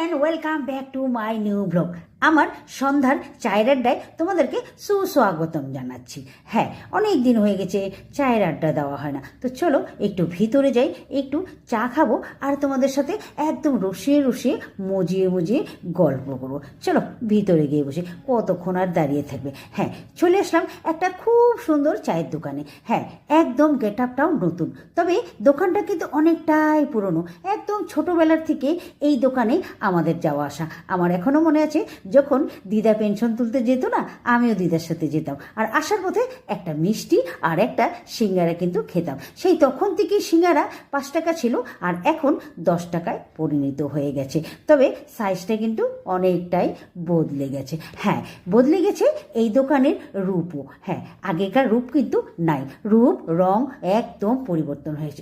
And welcome back to my new blog. আমার সন্ধ্যার চায়ের আড্ডায় তোমাদেরকে সুস্বাগতম জানাচ্ছি। হ্যাঁ, অনেক দিন হয়ে গেছে চায়ের আড্ডা দেওয়া হয় না, তো চলো একটু ভিতরে যাই, একটু চা খাবো আর তোমাদের সাথে একদম রসিয়ে রসিয়ে মজিয়ে মজিয়ে গল্প করবো। চলো ভিতরে গিয়ে বসে কতক্ষণ আর দাঁড়িয়ে থাকবে। হ্যাঁ, চলে আসলাম একটা খুব সুন্দর চায়ের দোকানে। হ্যাঁ, একদম গেট আপটাও নতুন, তবে দোকানটা কিন্তু অনেকটাই পুরনো। একদম ছোটোবেলার থেকে এই দোকানে আমাদের যাওয়া আসা। আমার এখনও মনে আছে, যখন দিদা পেনশন তুলতে যেত না, আমিও দিদার সাথে যেতাম, আর আসার পথে একটা মিষ্টি আর একটা সিঙ্গারা কিন্তু খেতাম। সেই তখন থেকেই সিঙ্গারা 5 টাকা ছিল, আর এখন 10 টাকায় পরিণত হয়ে গেছে। তবে সাইজটা কিন্তু অনেকটাই বদলে গেছে। হ্যাঁ, বদলে গেছে এই দোকানের রূপও। হ্যাঁ, আগেকার রূপ কিন্তু নাই, রূপ রং একদম পরিবর্তন হয়েছে।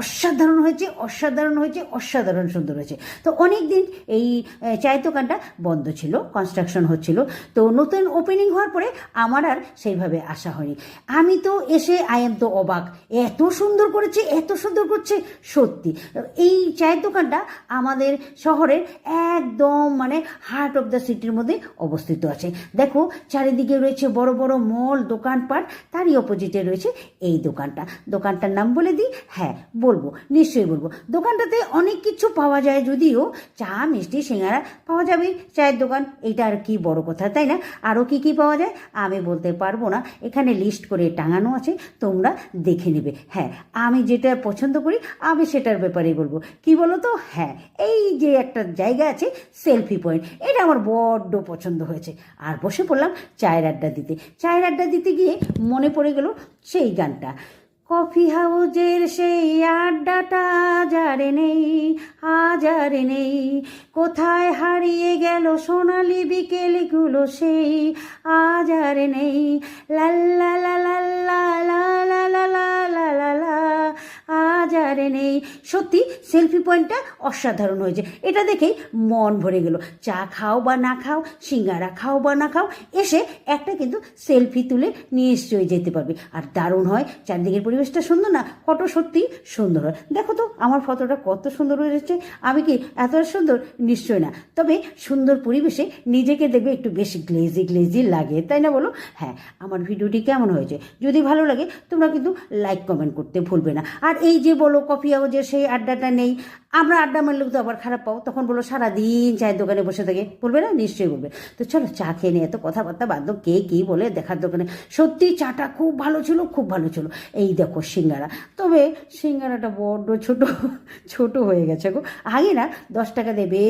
অসাধারণ হয়েছে, অসাধারণ হয়েছে, অসাধারণ সুন্দর হয়েছে। তো অনেক দিন এই চায়ের দোকানটা বন্ধ ছিল, কনস্ট্রাকশন হচ্ছিল। তো নতুন ওপেনিং হওয়ার পরে আমার আর সেইভাবে আসা হয়নি। আমি তো এসে আই এম তো অবাক, এত সুন্দর করেছে, এত সুন্দর করছে সত্যি। এই চায়ের দোকানটা আমাদের শহরের একদম মানে হার্ট অফ দ্য সিটির মধ্যে অবস্থিত আছে। দেখো, চারিদিকে রয়েছে বড় বড় মল, দোকানপাট, তারই অপোজিটে রয়েছে এই দোকানটা। দোকানটার নাম বলে দিই? হ্যাঁ, বলবো, নিশ্চয়ই বলবো। দোকানটাতে অনেক কিছু পাওয়া যায়, যদিও চা, মিষ্টি, সিঙ্গারা পাওয়া যাবে। চায়ের দোকান, এইটা আর কি বড় কথা, তাই না? আরও কি কি পাওয়া যায় আমি বলতে পারবো না, এখানে লিস্ট করে টাঙানো আছে, তোমরা দেখে নেবে। হ্যাঁ, আমি যেটা পছন্দ করি আমি সেটার ব্যাপারেই বলবো। কি বলো তো? হ্যাঁ, এই যে একটা জায়গা আছে সেলফি পয়েন্ট, এটা আমার বড্ড পছন্দ হয়েছে। আর বসে পড়লাম চায়ের আড্ডা দিতে। চায়ের আড্ডা দিতে গিয়ে মনে পড়ে গেল সেই গানটা, কফি হাউজের সেই আড্ডাটা যারে নেই, আজারে নেই, কোথায় হারিয়ে গেল সোনালি বিকেলগুলো সেই আজারে নেই, লাল্লা লা লাল্লা লা লা লা লা লা লা লা, আজারে নেই। সত্যি সেলফি পয়েন্টটা অসাধারণ হয়েছে, এটা দেখেই মন ভরে গেল। চা খাও বা না খাও, সিঙ্গারা খাও বা না খাও, এসে একটা কিন্তু সেলফি তুলে নিশ্চয়ই যেতে পারবে। আর দারুণ হয়, চারদিকের পরিবেশটা সুন্দর না, ফটো সত্যি সুন্দর হয়। দেখো তো আমার ফটোটা কত সুন্দর হয়েছে। আমি কি এত সুন্দর? নিশ্চয় না, তবে সুন্দর পরিবেশে নিজেকে দেখবে একটু বেশ গ্লেজি গ্লেজি লাগে, তাই না বলো? হ্যাঁ, আমার ভিডিওটি কেমন হয়েছে যদি ভালো লাগে তোমরা কিন্তু লাইক কমেন্ট করতে ভুলবে না। আর এই যে বলো কফি হাউজের সেই আড্ডাটা নেই, আমরা আড্ডা মারলেও তো আবার খারাপ পাও, তখন বলো সারাদিন চায়ের দোকানে বসে থাকে, বলবে না? নিশ্চয়ই বলবে। তো চলো চা খেয়ে নিয়ে, এত কথাবার্তা বাদ দাও, কে কী বলে দেখার দোকানে। সত্যি চাটা খুব ভালো ছিল, খুব ভালো ছিল। এই দেখো সিঙ্গারা, তবে সিঙ্গারাটা বড্ড ছোট ছোট হয়ে গেছে গো। আগে না 10 টাকা দেবে